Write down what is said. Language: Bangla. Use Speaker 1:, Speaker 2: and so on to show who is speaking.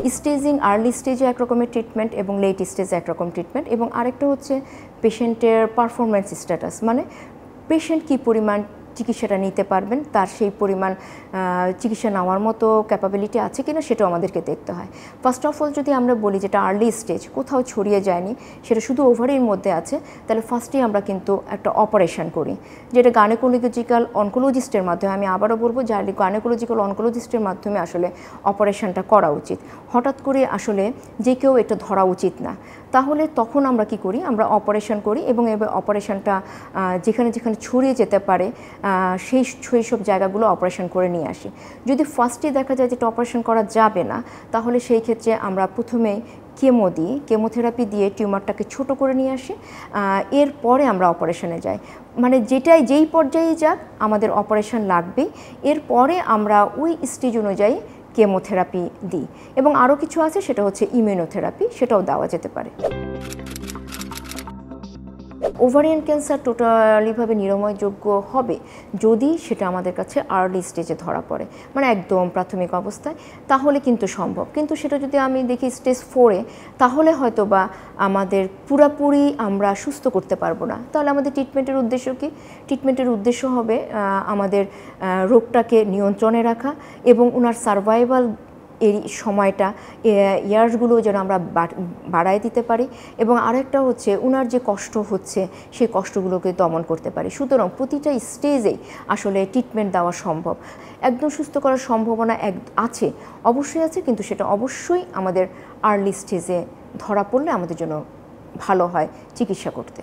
Speaker 1: স্টেজিং আর্লি স্টেজে এক রকমের ট্রিটমেন্ট এবং লেট স্টেজে এক রকম ট্রিটমেন্ট, এবং আরেকটা হচ্ছে পেশেন্টের পারফরমেন্স স্ট্যাটাস, মানে পেশেন্ট কী পরিমাণ চিকিৎসাটা নিতে পারবেন, তার সেই পরিমাণ চিকিৎসা নেওয়ার মতো ক্যাপাবিলিটি আছে কিনা সেটাও আমাদেরকে দেখতে হয়। ফার্স্ট অফ অল যদি আমরা বলি যেটা আর্লি স্টেজ, কোথাও ছড়িয়ে যায়নি, সেটা শুধু ওভারির মধ্যে আছে, তাহলে ফার্স্টেই আমরা কিন্তু একটা অপারেশন করি, যেটা গাইনোকোলজিক্যাল অনকোলজিস্টের মাধ্যমে, আমি আবারও বলবো যে গাইনোকোলজিক্যাল অনকোলজিস্টের মাধ্যমে আসলে অপারেশনটা করা উচিত। হঠাৎ করে আসলে যে কেউ এটা ধরা উচিত না। তাহলে তখন আমরা কি করি, আমরা অপারেশন করি এবং এবার অপারেশনটা যেখানে যেখানে ছড়িয়ে যেতে পারে সেই সব জায়গাগুলো অপারেশন করে নিয়ে আসি। যদি ফার্স্টে দেখা যায় যেটা অপারেশন করা যাবে না, তাহলে সেই ক্ষেত্রে আমরা প্রথমেই কেমোথেরাপি দিয়ে টিউমারটাকে ছোট করে নিয়ে আসি, এরপরে আমরা অপারেশনে যাই। মানে যেই পর্যায়ে যাক আমাদের অপারেশন লাগবেই, এরপরে আমরা ওই স্টেজ অনুযায়ী কেমোথেরাপি দিই। এবং আরও কিছু আছে, সেটা হচ্ছে ইমিউনোথেরাপি, সেটাও দেওয়া যেতে পারে। ওভারিয়ান ক্যান্সার টোটালিভাবে নিরাময়যোগ্য হবে যদি সেটা আমাদের কাছে আর্লি স্টেজে ধরা পড়ে, মানে একদম প্রাথমিক অবস্থায়, তাহলে কিন্তু সম্ভব। কিন্তু সেটা যদি আমি দেখি স্টেজ 4-এ, তাহলে হয়তো বা আমাদের পুরাপুরি আমরা সুস্থ করতে পারবো না। তাহলে আমাদের ট্রিটমেন্টের উদ্দেশ্য কি? ট্রিটমেন্টের উদ্দেশ্য হবে আমাদের রোগটাকে নিয়ন্ত্রণে রাখা এবং ওনার সার্ভাইভাল এই সময়টা, ইয়ার্সগুলো যেন আমরা বাড়ায় দিতে পারি, এবং আরেকটা হচ্ছে ওনার যে কষ্ট হচ্ছে সেই কষ্টগুলোকে দমন করতে পারি। সুতরাং প্রতিটা স্টেজেই আসলে ট্রিটমেন্ট দেওয়া সম্ভব। একদম সুস্থ করার সম্ভাবনা আছে, অবশ্যই আছে, কিন্তু সেটা অবশ্যই আমাদের আর্লি স্টেজে ধরা পড়লে আমাদের জন্য ভালো হয় চিকিৎসা করতে।